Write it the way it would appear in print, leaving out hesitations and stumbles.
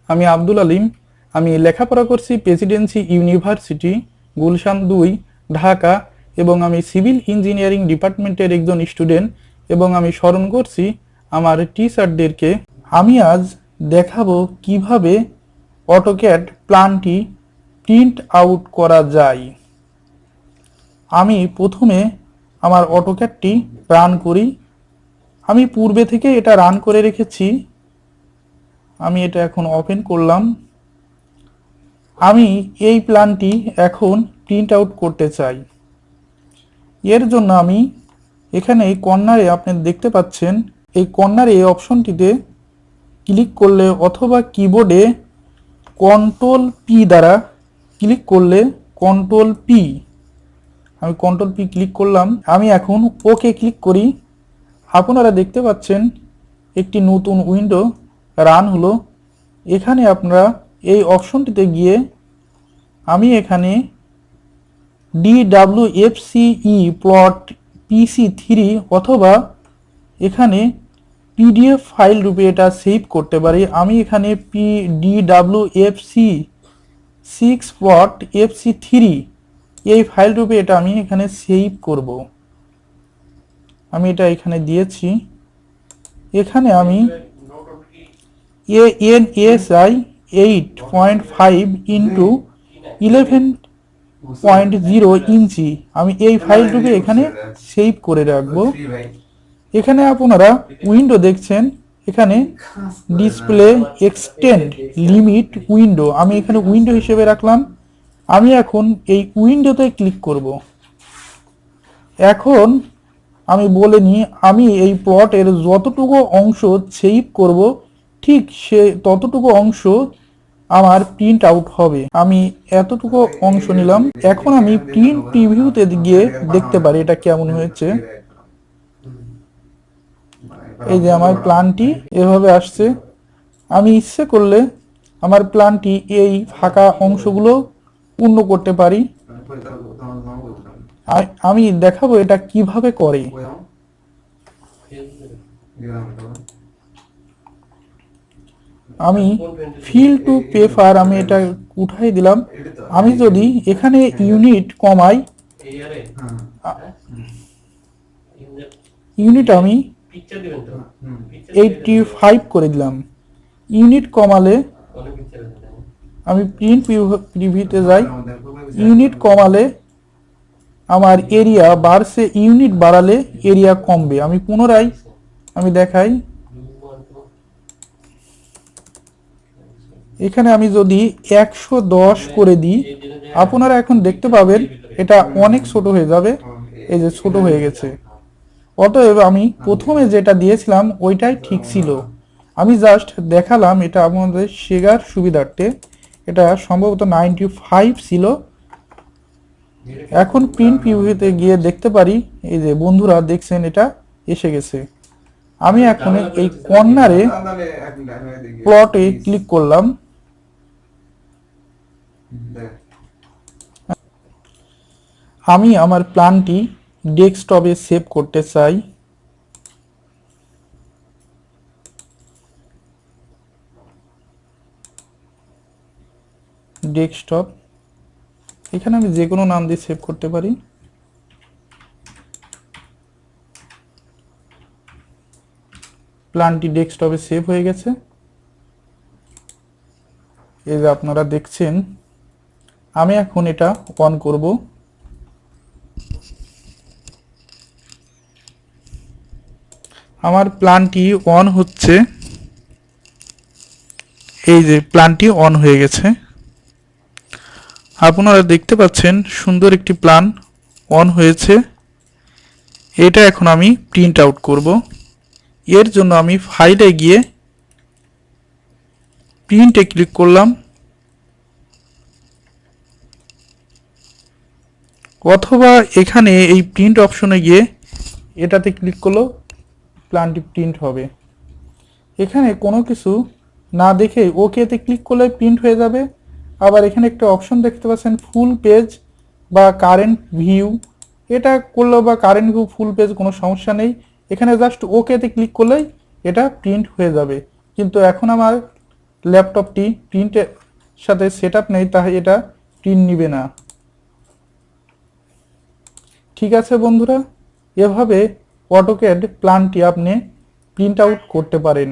আমি আব্দুল আলিম। আমি লেখাপড়া করছি প্রেসিডেন্সি ইউনিভার্সিটি গুলশান 2 ঢাকা এবং আমি সিভিল ইঞ্জিনিয়ারিং ডিপার্টমেন্টের একজন স্টুডেন্ট এবং আমি স্মরণ করছি আমার টিচারদেরকে। আমি আজ দেখাবো কিভাবে অটোক্যাড প্ল্যানটি প্রিন্ট আউট করা যায়। আমি প্রথমে আমার অটোক্যাডটি রান করি। আমি পূর্বে থেকে এটা রান করে রেখেছি। আমি এটা এখন ওপেন করলাম। আমি এই প্ল্যানটি এখন প্রিন্ট আউট করতে চাই। এর জন্য আমি এখানে এই কর্নারে আপনি দেখতে পাচ্ছেন, এই কর্নারে এই অপশনটিতে ক্লিক করলে অথবা কিবোর্ডে কন্ট্রোল পি দ্বারা ক্লিক করলে কন্ট্রোল পি, আমি কন্ট্রোল পি ক্লিক করলাম। আমি এখন ওকে ক্লিক করি। আপনারা দেখতে পাচ্ছেন একটি নতুন উইন্ডো রান হলো। এখানে আপনারা এই অপশনটিতে গিয়ে আমি এখানে DWFCE প্লট PC3 অথবা এখানে PDF ফাইল রূপে এটা সেভ করতে পারি। আমি এখানে DWFC6 প্লট FC3 এই ফাইল রূপে এটা আমি এখানে সেভ করব। আমি এটা এখানে দিয়েছি। এখানে আমি ANSI 8.5 ইন্টু 11.0 ইঞ্চি আমি এই ফাইল রূপে এখানে সেভ করে রাখবো। এখানে আপনারা উইন্ডো দেখছেন, এখানে ডিসপ্লে এক্সটেন্ড লিমিট উইন্ডো, আমি এখানে উইন্ডো হিসেবে রাখলাম। আমি এখন এই উইন্ডোতে ক্লিক করব। এখন আমি বলে নিই, আমি এই প্লটের যতটুকু অংশ সেভ করব ঠিক সে ততটুকু অংশ আমার প্রিন্ট আউট হবে। আমি এতটুকু অংশ নিলাম। এখন আমি প্রিন্ট প্রিভিউতে গিয়ে দেখতে পারি এটা কেমন হয়েছে। এই যে আমার প্ল্যানটি এভাবে আসছে। আমি ইচ্ছে করলে আমার প্ল্যানটি এই ফাঁকা অংশগুলো পূর্ণ করতে পারি। আমি দেখাবো এটা কিভাবে করে। আমি ফিল টু পেপার আমি এটা উঠাই দিলাম। আমি যদি এখানে ইউনিট কমাই, ইউনিট আমি 85 করে দিলাম। ইউনিট কমালে আমি প্রিন্ট প্রিভিউতে যাই। ইউনিট কমালে আমার এরিয়া বাড়ছে, ইউনিট বাড়ালে এরিয়া কমবে। আমি পুনরায় আমি দেখাই। এখানে আমি যদি 110 করে দিই, আপনারা এখন দেখতে পাবেন এটা অনেক ছোট হয়ে যাবে। এই যে ছোট হয়ে গেছে। অতএব আমি প্রথমে যেটা দিয়েছিলাম ওইটাই ঠিক ছিল। আমি জাস্ট দেখালাম, এটা আপনাদের শেখার সুবিধার্থে। এটা সম্ভবত 95 ছিল। এখন প্রিন্ট প্রিভিউতে গিয়ে দেখতে পারি, এই যে বন্ধুরা দেখছেন এটা এসে গেছে। আমি এখন এই কর্নারে প্লটে ক্লিক করলাম। আমি আমার প্ল্যানটি ডেস্কটপে সেভ করতে চাই। ডেস্কটপ, এখানে আমি যে কোনো নাম দিয়ে সেভ করতে পারি। প্ল্যানটি ডেস্কটপে সেভ হয়ে গেছে। এই যে আপনারা দেখছেন। আমি এখন এটা অন করব। আমার প্ল্যানটি অন হচ্ছে। এই যে প্ল্যানটি অন হয়ে গেছে। আপনারা দেখতে পাচ্ছেন সুন্দর একটি প্ল্যান অন হয়েছে। এটা এখন আমি প্রিন্ট আউট করব। এর জন্য আমি ফাইলে গিয়ে প্রিন্টে ক্লিক করলাম, অথবা এখানে এই প্রিন্ট অপশনে গিয়ে এটাতে ক্লিক করলেও প্ল্যানটি প্রিন্ট হবে। এখানে কোনো কিছু না দেখে ওকেতে ক্লিক করলে প্রিন্ট হয়ে যাবে। আবার এখানে একটা অপশন দেখতে পাচ্ছেন ফুল পেজ বা কারেন্ট ভিউ, এটা করলেও বা কারেন্ট ভিউ ফুল পেজ কোনো সমস্যা নেই। এখানে জাস্ট ওকেতে ক্লিক করলেই এটা প্রিন্ট হয়ে যাবে। কিন্তু এখন আমার ল্যাপটপটি প্রিন্টের সাথে সেটআপ নেই, তাহলে এটা প্রিন্ট নিবে না। ঠিক আছে বন্ধুরা, এভাবে অটোক্যাড প্ল্যানটি আপনি প্রিন্ট আউট করতে পারেন।